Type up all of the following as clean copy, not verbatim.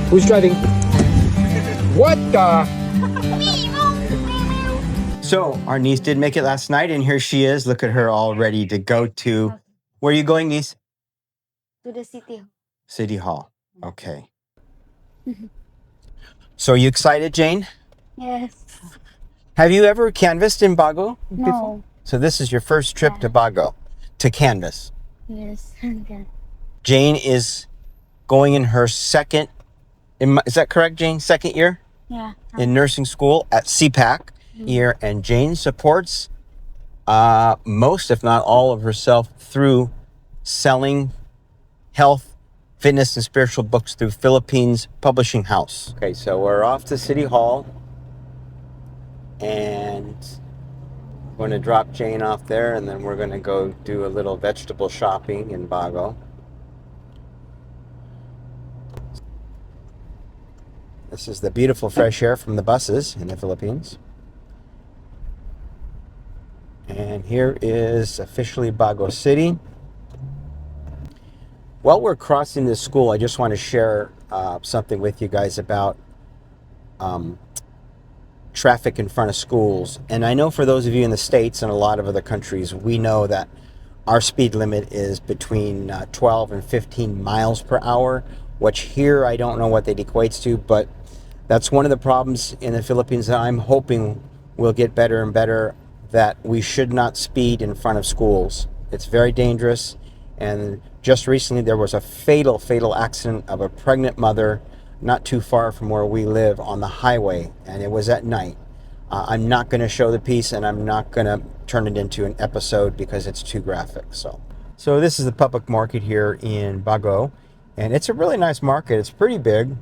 Who's driving? What the? So our niece did make it last night, and here she is. Look at her all ready to go to. Where are you going, niece? To the city. City Hall. Okay. So are you excited, Jane? Yes. Have you ever canvassed in Bago before? No. So this is your first trip to Bago to canvass. Yes. Jane is going in her second, is that correct, Jane? Second year Yeah. in nursing school at CPAC year, and Jane supports most, if not all, of herself through selling health, fitness, and spiritual books through Philippines Publishing House. Okay, so we're off to City Hall, and I'm going to drop Jane off there, and then we're going to go do a little vegetable shopping in Bago. This is the beautiful fresh air from the buses in the Philippines. And here is officially Bago City. While we're crossing this school, I just want to share something with you guys about traffic in front of schools. And I know for those of you in the States and a lot of other countries, we know that our speed limit is between 12 and 15 miles per hour, which here I don't know what that equates to, but that's one of the problems in the Philippines that I'm hoping will get better and better, that we should not speed in front of schools. It's very dangerous. And just recently there was a fatal accident of a pregnant mother not too far from where we live on the highway, and it was at night. I'm not going to show the piece, and I'm not going to turn it into an episode because it's too graphic. So this is the public market here in Bago, and it's a really nice market. It's pretty big.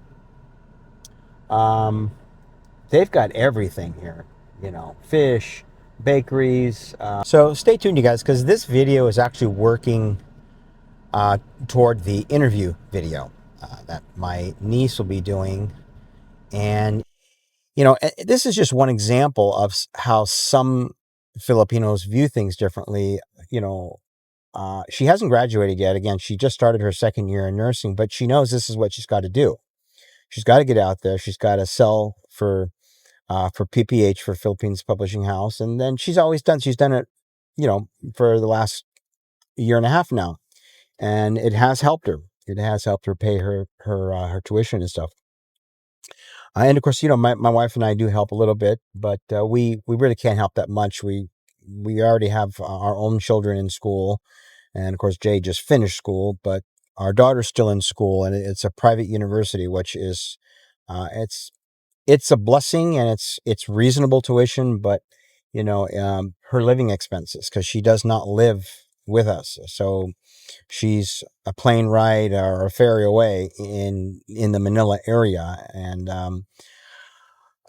They've got everything here, you know, fish, bakeries. So stay tuned, you guys, because this video is actually working toward the interview video that my niece will be doing. And, you know, this is just one example of how some Filipinos view things differently. You know, she hasn't graduated yet. Again, she just started her second year in nursing, but she knows this is what she's got to do. She's got to get out there. She's got to sell for PPH, for Philippines Publishing House. And then she's done it, you know, for the last year and a half now. And it has helped her. It has helped her pay her tuition and stuff. And of course, you know, my wife and I do help a little bit, but we really can't help that much. We already have our own children in school, and of course, Jay just finished school, but our daughter's still in school, and it's a private university, which is it's a blessing, and it's reasonable tuition, but you know, her living expenses, because she does not live with us, so she's a plane ride or a ferry away in the Manila area. And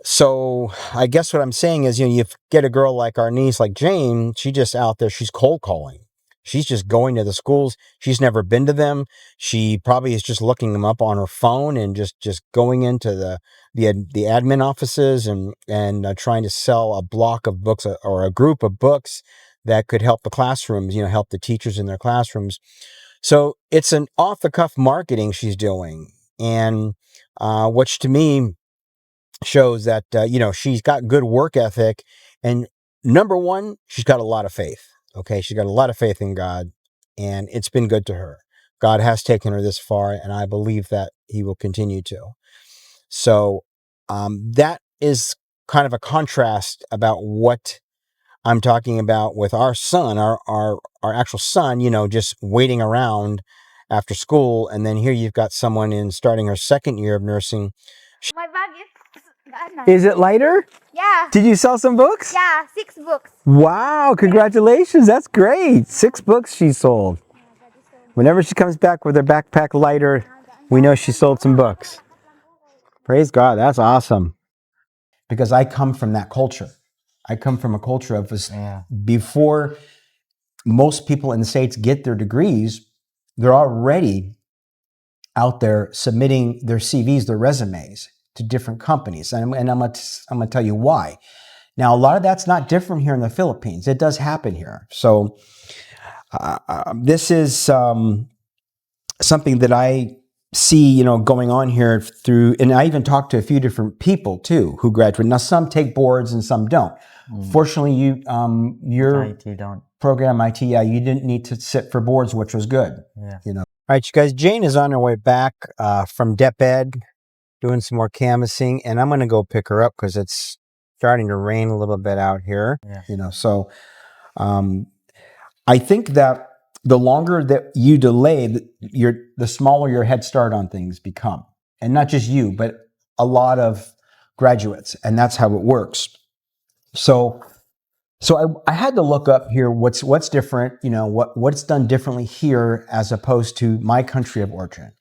so I guess what I'm saying is, you know, you get a girl like our niece, like Jane, she just out there, she's cold calling. She's just going to the schools. She's never been to them. She probably is just looking them up on her phone and just going into the admin offices and trying to sell a block of books or a group of books that could help the classrooms, you know, help the teachers in their classrooms. So it's an off-the-cuff marketing she's doing, and which to me shows that, you know, she's got good work ethic, and number one, she's got a lot of faith. Okay, she's got a lot of faith in God, and it's been good to her. God has taken her this far, and I believe that He will continue to. So that is kind of a contrast about what I'm talking about with our son, our actual son, you know, just waiting around after school. And then here you've got someone starting her second year of nursing. My bag is Is it lighter? yeah. Did you sell some books? Yeah, 6 books. Wow, congratulations. That's great. 6 books she sold. Whenever she comes back with her backpack lighter, we know she sold some books. Praise God. That's awesome. Because I come from that culture. I come from a culture of before most people in the States get their degrees, they're already out there submitting their CVs, their resumes to different companies. And I'm going to tell you why. Now, a lot of that's not different here in the Philippines. It does happen here. So this is something that I see, you know, going on here through, and I even talked to a few different people too who graduate. Now, some take boards and some don't. Fortunately, your IT don't. program IT, yeah, you didn't need to sit for boards, which was good. Yeah. You know. All right, you guys. Jane is on her way back from Dep Ed, doing some more canvassing, and I'm going to go pick her up because it's starting to rain a little bit out here. Yeah. You know, so I think that the longer that you delay, the smaller your head start on things become, and not just you, but a lot of graduates, and that's how it works. So I had to look up here what's different, you know, what's done differently here as opposed to my country of origin.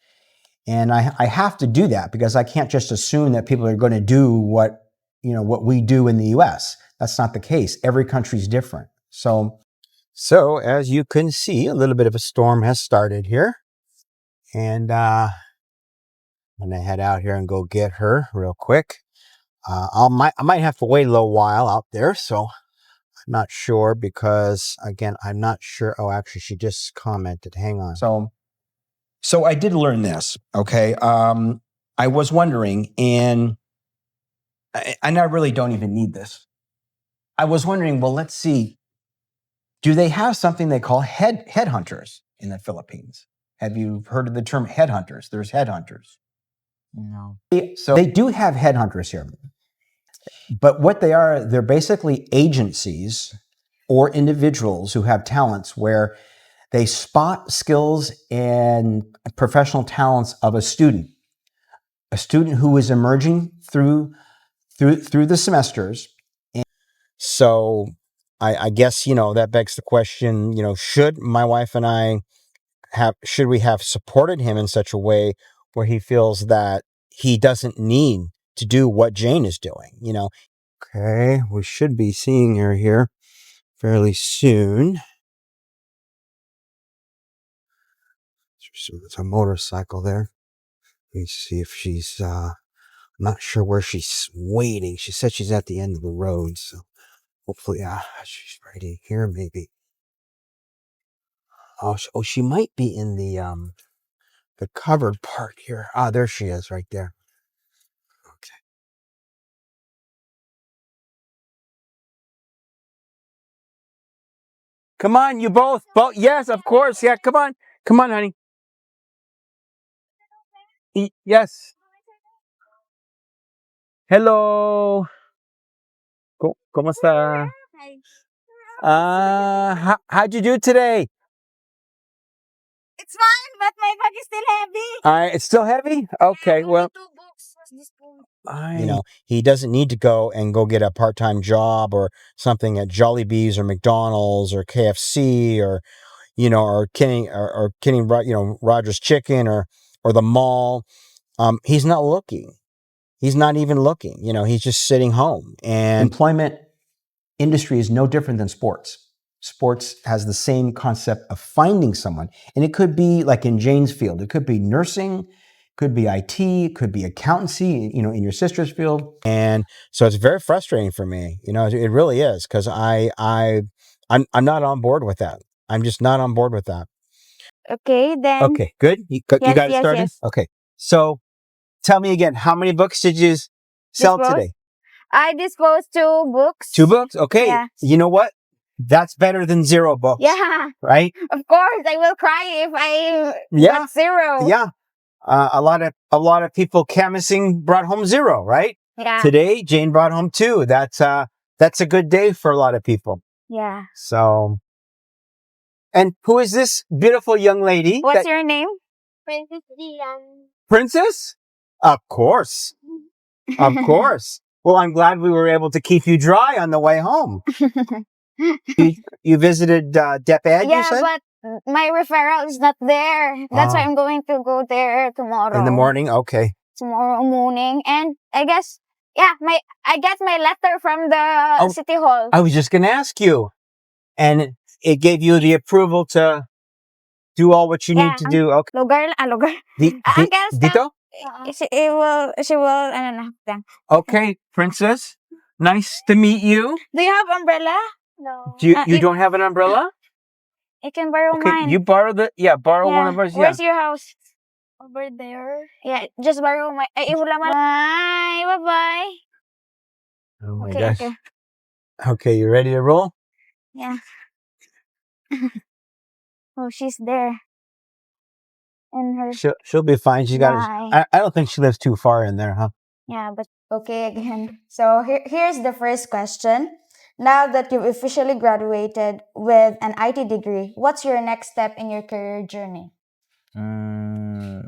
And I have to do that because I can't just assume that people are going to do what we do in the US. That's not the case. Every country's different. So as you can see, a little bit of a storm has started here. And I'm going to head out here and go get her real quick. I might have to wait a little while out there, so I'm not sure because, again, I'm not sure. Oh, actually, she just commented. Hang on. So I did learn this, okay? I was wondering, and I really don't even need this. I was wondering, well, let's see. Do they have something they call headhunters in the Philippines? Have you heard of the term headhunters? There's headhunters. No. So they do have headhunters here. But what they are, they're basically agencies or individuals who have talents where they spot skills and professional talents of a student who is emerging through the semesters. And so I guess, you know, that begs the question, you know, should my wife and I should we have supported him in such a way where he feels that he doesn't need to do what Jane is doing, you know? Okay, we should be seeing her here fairly soon. There's a motorcycle there. Let me see if she's, I'm not sure where she's waiting. She said she's at the end of the road, so hopefully, she's right in here maybe. Oh, she might be in the covered part here. Ah, there she is right there. Okay. Come on, you both. Yes, of course. Yeah, come on. Come on, honey. Yes. Hello. ¿Cómo está? How'd you do today? It's fine, but my bag is still heavy. All right, it's still heavy? Okay, Yeah, well, 2 books. What's this for? you know, he doesn't need to go get a part-time job or something at Jollibee's or McDonald's or KFC or, you know, or Kenny, you know, Rogers Chicken or the mall. He's not looking. He's not even looking. You know, he's just sitting home. And employment industry is no different than sports. Sports has the same concept of finding someone. And it could be like in Jane's field. It could be nursing, could be IT, could be accountancy, you know, in your sister's field. And so it's very frustrating for me. You know, it really is because I'm not on board with that. I'm just not on board with that. Okay, then. Okay, good. You got it started? Yes. Okay. So tell me again, how many books did you sell today? I disposed 2 books. 2 books? Okay. Yeah. You know what? That's better than 0 books. Yeah. Right? Of course, I will cry if I got 0. Yeah. A lot of people canvassing brought home 0, right? Yeah. Today, Jane brought home 2. That's a good day for a lot of people. Yeah. So, and who is this beautiful young lady? What's your name? Princess Dian. Princess? Of course. Of course. Well, I'm glad we were able to keep you dry on the way home. You visited Dep Ed, you said? Yeah, but my referral is not there. That's why I'm going to go there tomorrow. In the morning? Okay. Tomorrow morning. And I guess, yeah, I got my letter from the City Hall. I was just going to ask you. And it gave you the approval to do all what you need to do. Okay. Lugar. Dito? She will, ano na. Okay, Princess. Nice to meet you. Do you have umbrella? No. You don't have an umbrella? I can borrow mine. You borrow borrow one of ours. Where's your house? Over there. Yeah, just borrow my... Ay, wala man. Bye! Bye-bye! Oh my Okay, gosh. okay. Okay, you ready to roll? Yeah. Oh, she's there. And her... She'll be fine. She's got. Bye. I don't think she lives too far in there, huh? Yeah, but okay again. So here's the first question. Now that you've officially graduated with an IT degree, what's your next step in your career journey?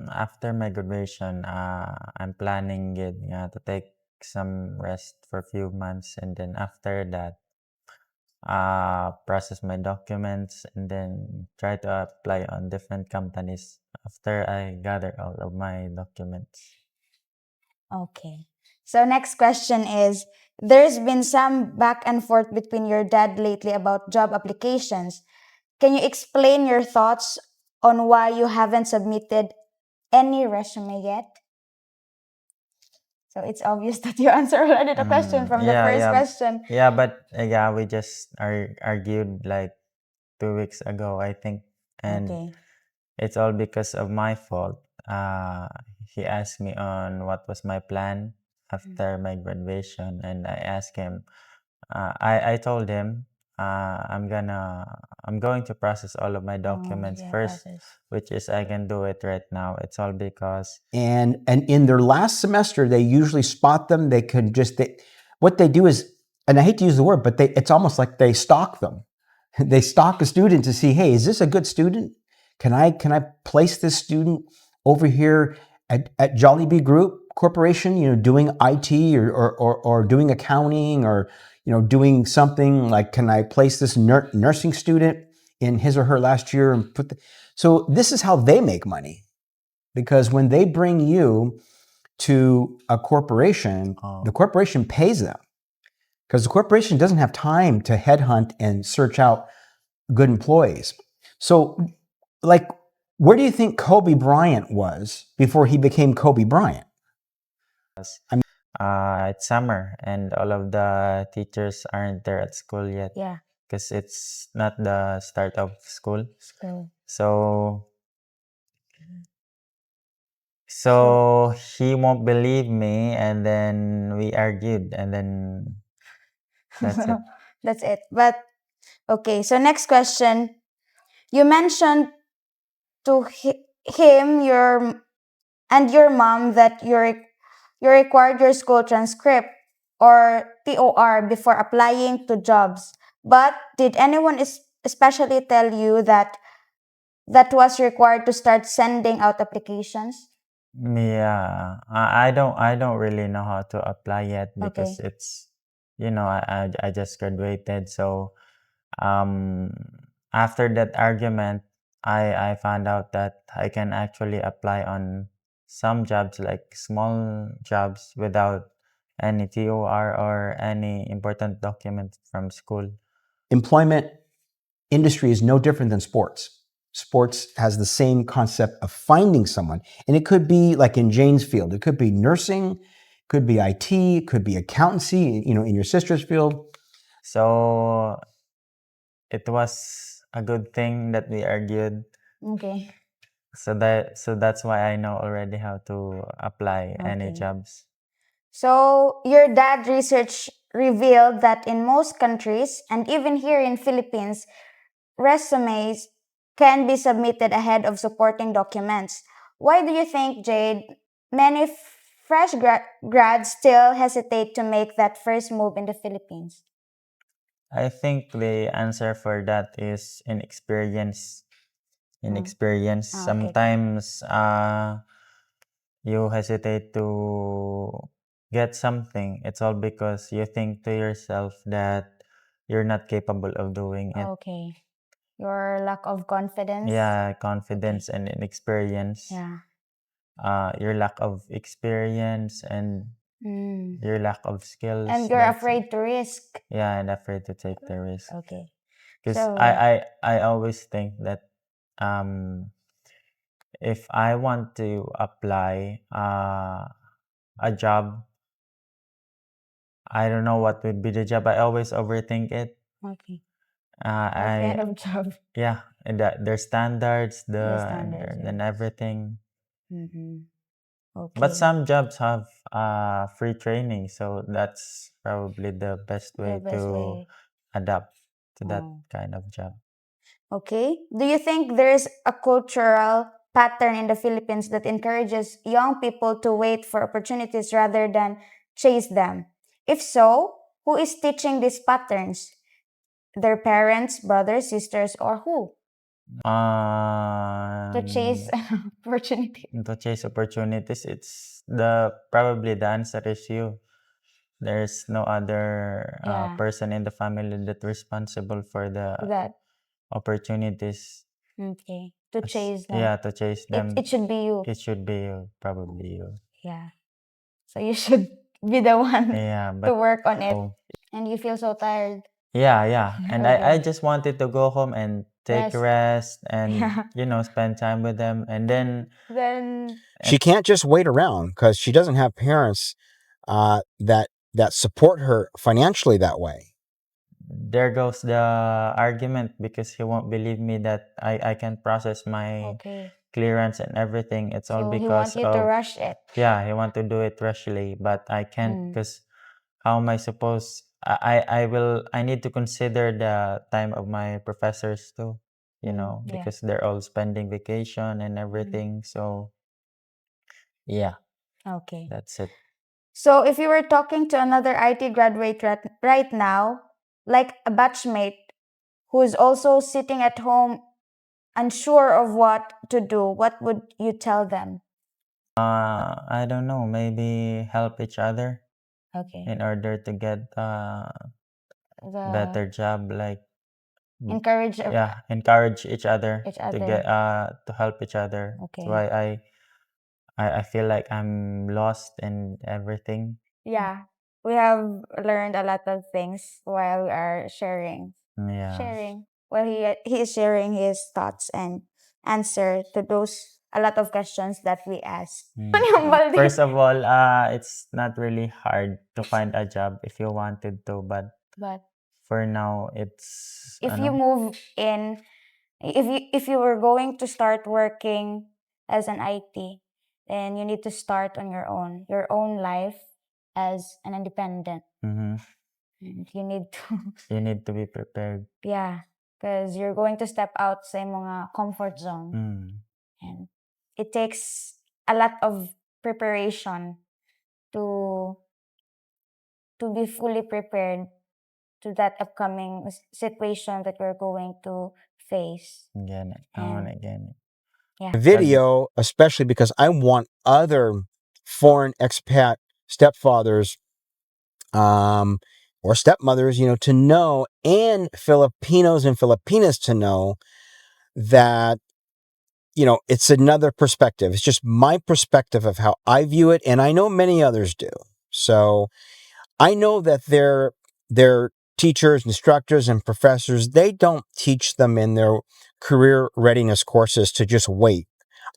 After my graduation, I'm planning it, to take some rest for a few months, and then after that, process my documents, and then try to apply on different companies after I gather all of my documents. Okay. So next question is, there's been some back and forth between your dad lately about job applications. Can you explain your thoughts on why you haven't submitted any resume yet? So it's obvious that you answered already the question from the Yeah, first yeah, question. yeah, but yeah, we just argued like 2 weeks ago, I think, and Okay. it's all because of my fault. He asked me on what was my plan after my graduation, and I asked him. I told him I'm going to process all of my documents yeah, first, process. which is I can do it right now. It's all because And in their last semester, they usually spot them. They could just what they do is, and I hate to use the word, but it's almost like they stalk them. They stalk a student to see, hey, is this a good student? Can I place this student over here at Jollibee Group Corporation? Doing IT or doing accounting or doing something like, can I place this nursing student in his or her last year and so this is how they make money. Because when they bring you to a corporation, the corporation pays them. Because the corporation doesn't have time to headhunt and search out good employees. So, like, where do you think Kobe Bryant was before he became Kobe Bryant? it's summer and all of the teachers aren't there at school yet. Yeah. Because it's not the start of school. School. So he won't believe me, and then we argued, and then that's it. That's it. But okay, so next question. You mentioned to him your mom that you required your school transcript or TOR before applying to jobs. But did anyone especially tell you that was required to start sending out applications? Yeah, I don't really know how to apply yet because Okay. it's I just graduated, so um after that argument I found out that I can actually apply on some jobs, like small jobs, without any TOR or any important document from school. Employment industry is no different than sports. Sports has the same concept of finding someone. And it could be like in Jane's field, it could be nursing, could be IT, it could be accountancy, in your sister's field. So it was a good thing that we argued. Okay. So that's why I know already how to apply any Okay. jobs. So, your dad research revealed that in most countries, and even here in Philippines, resumes can be submitted ahead of supporting documents. Why do you think, Jade, many fresh grads still hesitate to make that first move in the Philippines? I think the answer for that is inexperience. Inexperience. Okay. Sometimes you hesitate to get something. It's all because you think to yourself that you're not capable of doing it. Okay. Your lack of confidence? Yeah, confidence and inexperience. Yeah. Your lack of experience and your lack of skills. And you're that's- afraid to risk. Yeah, and afraid to take the risk. Okay. Because So, I always think that if I want to apply a job, I don't know what would be the job. I always overthink it. okay. Uh, What kind I of job? yeah, and their standards, The standards, and everything. Okay. But some jobs have free training, so that's probably the best way best to way. adapt to that Oh. kind of job. Okay. Do you think there's a cultural pattern in the Philippines that encourages young people to wait for opportunities rather than chase them? If so, who is teaching these patterns? Their parents, brothers, sisters, or who? To chase opportunities. To chase opportunities, it's the probably the answer is you. There's no other Yeah. person in the family that responsible for the That. opportunities. Okay. To As- chase them. Yeah, to chase them. It should be you. It should be you, probably you. Yeah. So you should be the one Yeah, to but work on it. oh, And you feel so tired. yeah. And I Okay. just wanted to go home and take Rest. rest and Yeah. spend time with them. And then Then She can't just wait around because she doesn't have parents that support her financially that way. there goes the argument because he won't believe me that I can process my okay. clearance and everything. It's all So he because wants you to of rush it. yeah, he want to do it rushly, but I can't Mm. because how am I supposed I need to consider the time of my professors too, Yeah. because they're all spending vacation and everything. So yeah, Okay. that's it. So if you were talking to another IT graduate right now, like a batchmate who's also sitting at home unsure of what to do, what would you tell them? I don't know, maybe help each other Okay. in order to get The better job, like encourage encourage each other each to other. get to help each other. Okay. That's why I feel like I'm lost in everything. Yeah. We have learned a lot of things while we are sharing. Yeah. While he is sharing his thoughts and answer to those a lot of questions that we asked. First of all, it's not really hard to find a job if you wanted to, but But for now, it's if you move in, if you were going to start working as an IT, then you need to start on your own life as an independent. Mhm. And you need to You need to be prepared. yeah, because you're going to step out sa mga comfort zone. And it takes a lot of preparation to be fully prepared to that upcoming situation that we're going to face. Again, And again. yeah. Video, especially because I want other foreign expat stepfathers or stepmothers, to know, and Filipinos and Filipinas to know that, it's another perspective. It's just my perspective of how I view it, and I know many others do. So I know that their teachers, instructors, and professors, they don't teach them in their career readiness courses to just wait.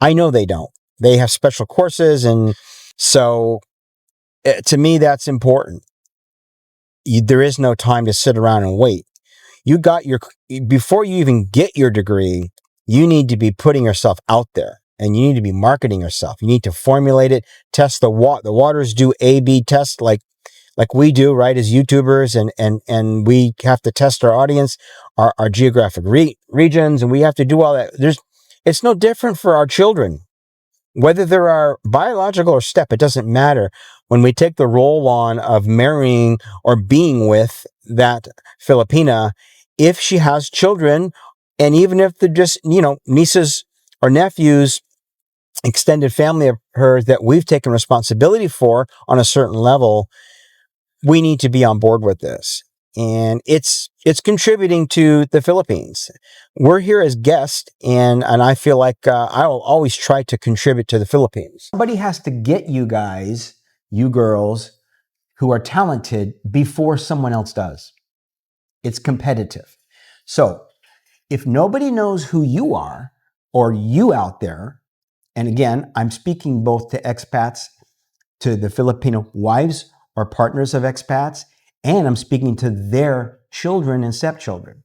I know they don't. They have special courses, and so to me, that's important. There is no time to sit around and wait. Before you even get your degree, you need to be putting yourself out there, and you need to be marketing yourself. You need to formulate it, test the waters, do A/B tests like we do, right, as YouTubers, and we have to test our audience, our geographic regions, and we have to do all that. It's no different for our children. Whether they're our biological or step, it doesn't matter. When we take the role on of marrying or being with that Filipina, if she has children, and even if they're just, nieces or nephews, extended family of hers that we've taken responsibility for on a certain level, we need to be on board with this. And it's contributing to the Philippines. We're here as guests, and I feel like I will always try to contribute to the Philippines. Somebody has to get you guys, you girls, who are talented before someone else does. It's competitive. So if nobody knows who you are, or you out there, and again, I'm speaking both to expats, to the Filipino wives or partners of expats, and I'm speaking to their children and stepchildren.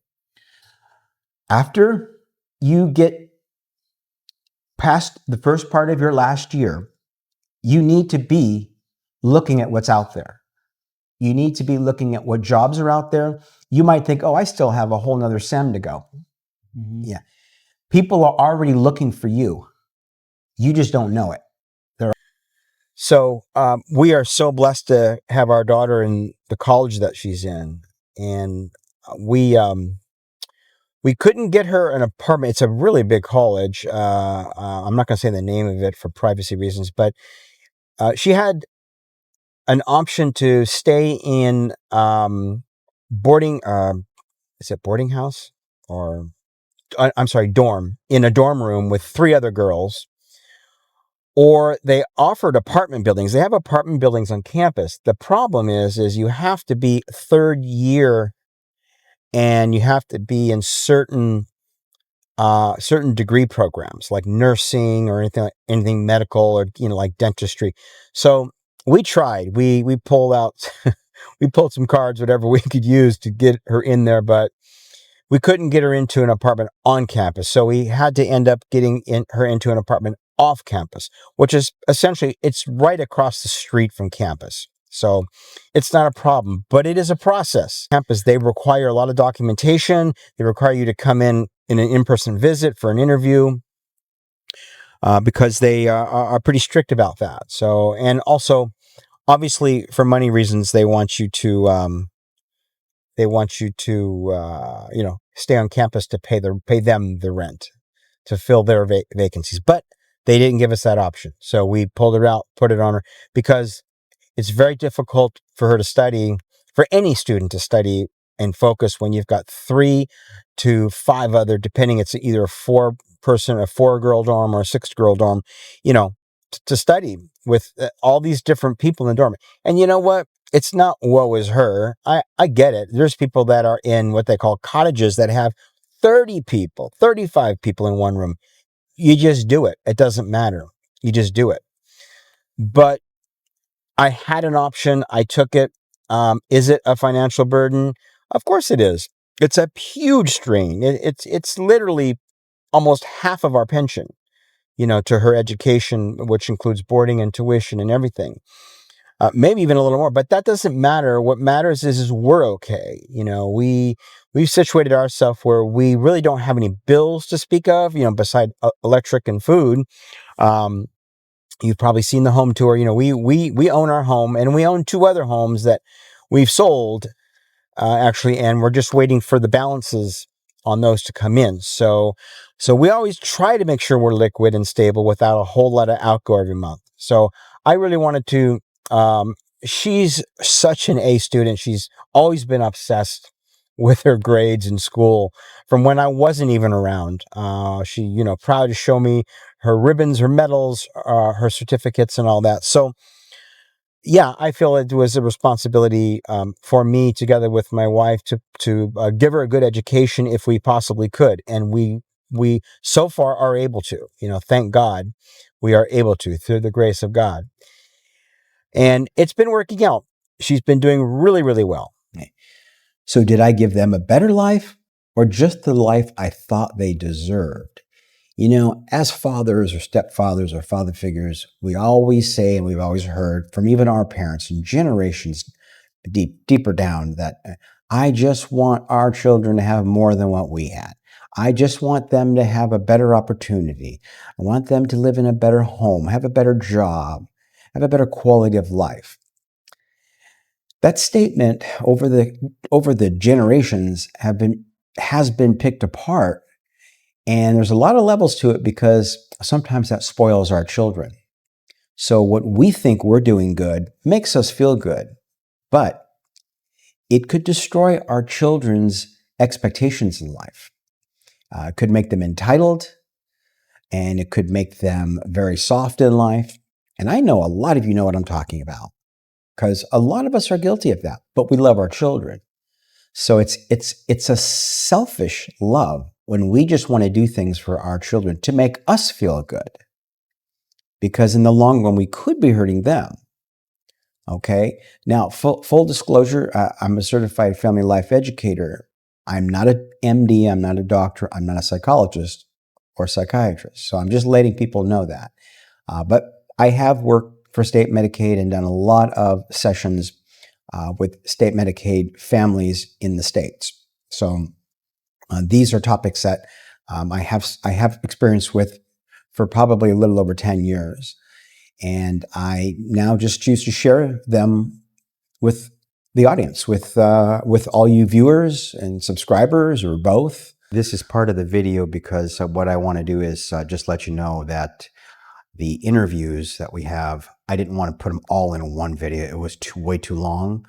After you get past the first part of your last year, you need to be looking at what's out there. You need to be looking at what jobs are out there. You might think, oh, I still have a whole nother sem to go. Yeah. People are already looking for you. You just don't know it. So we are so blessed to have our daughter in the college that she's in. And we couldn't get her an apartment. It's a really big college. I'm not going to say the name of it for privacy reasons, but she had an option to stay in boarding. Is it boarding house or I'm sorry, dorm, in a dorm room with 3 other girls. Or they offered apartment buildings. They have apartment buildings on campus. The problem is you have to be 3rd year and you have to be in certain degree programs like nursing or anything medical or, like dentistry. So we tried, we pulled out, we pulled some cards, whatever we could use to get her in there, but we couldn't get her into an apartment on campus. So we had to end up getting her into an apartment off campus, which is essentially, it's right across the street from campus. So it's not a problem, but it is a process. Campus, they require a lot of documentation. They require you to come in an in-person visit for an interview because they are pretty strict about that. So, and also, obviously, for money reasons, they want you to stay on campus to pay them the rent to fill their vacancies. But they didn't give us that option. So we pulled her out, put it on her, because it's very difficult for her to study, for any student to study and focus when you've got 3 to 5 other, depending, it's either a 4-girl dorm or a 6-girl dorm, to study with all these different people in the dorm. And you know what? It's not woe is her. I get it. There's people that are in what they call cottages that have 30 people, 35 people in one room. You just do it. It doesn't matter. You just do it. But I had an option. I took it. Is it a financial burden? Of course it is. It's a huge strain. It's literally almost half of our pension, to her education, which includes boarding and tuition and everything. Maybe even a little more, but that doesn't matter. What matters is we're okay. We've situated ourselves where we really don't have any bills to speak of, beside electric and food. You've probably seen the home tour. We own our home, and we own 2 other homes that we've sold, actually, and we're just waiting for the balances on those to come in. So we always try to make sure we're liquid and stable without a whole lot of outgo every month. So I really wanted to, she's such an A student. She's always been obsessed with her grades in school from when I wasn't even around. She, proud to show me her ribbons, her medals, her certificates and all that. So yeah, I feel it was a responsibility for me, together with my wife, to give her a good education if we possibly could. And we so far are able to, thank God we are able to, through the grace of God. And it's been working out. She's been doing really, really well. So did I give them a better life or just the life I thought they deserved? As fathers or stepfathers or father figures, we always say, and we've always heard from even our parents and generations deeper down, that I just want our children to have more than what we had. I just want them to have a better opportunity. I want them to live in a better home, have a better job, have a better quality of life. That statement over the generations has been picked apart, and there's a lot of levels to it because sometimes that spoils our children. So what we think we're doing good makes us feel good, but it could destroy our children's expectations in life. It could make them entitled, and it could make them very soft in life. And I know a lot of you know what I'm talking about, because a lot of us are guilty of that, but we love our children. So it's a selfish love when we just want to do things for our children to make us feel good, because in the long run, we could be hurting them. Okay. Now, full disclosure, I'm a certified family life educator. I'm not an MD. I'm not a doctor. I'm not a psychologist. or psychiatrist. So I'm just letting people know that. But I have worked for state Medicaid and done a lot of sessions with state Medicaid families in the States. So these are topics that I have experience with for probably a little over 10 years. And I now just choose to share them with the audience, with all you viewers and subscribers, or both. This is part of the video because what I want to do is just let you know that the interviews that we have, I didn't want to put them all in one video. It was way too long.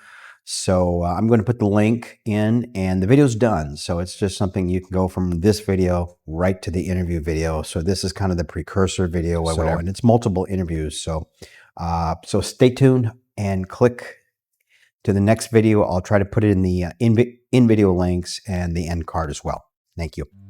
So I'm going to put the link in, and the video's done. So it's just something you can go from this video right to the interview video. So this is kind of the precursor video or whatever, and it's multiple interviews. So so stay tuned and click to the next video. I'll try to put it in the in video links and the end card as well. Thank you.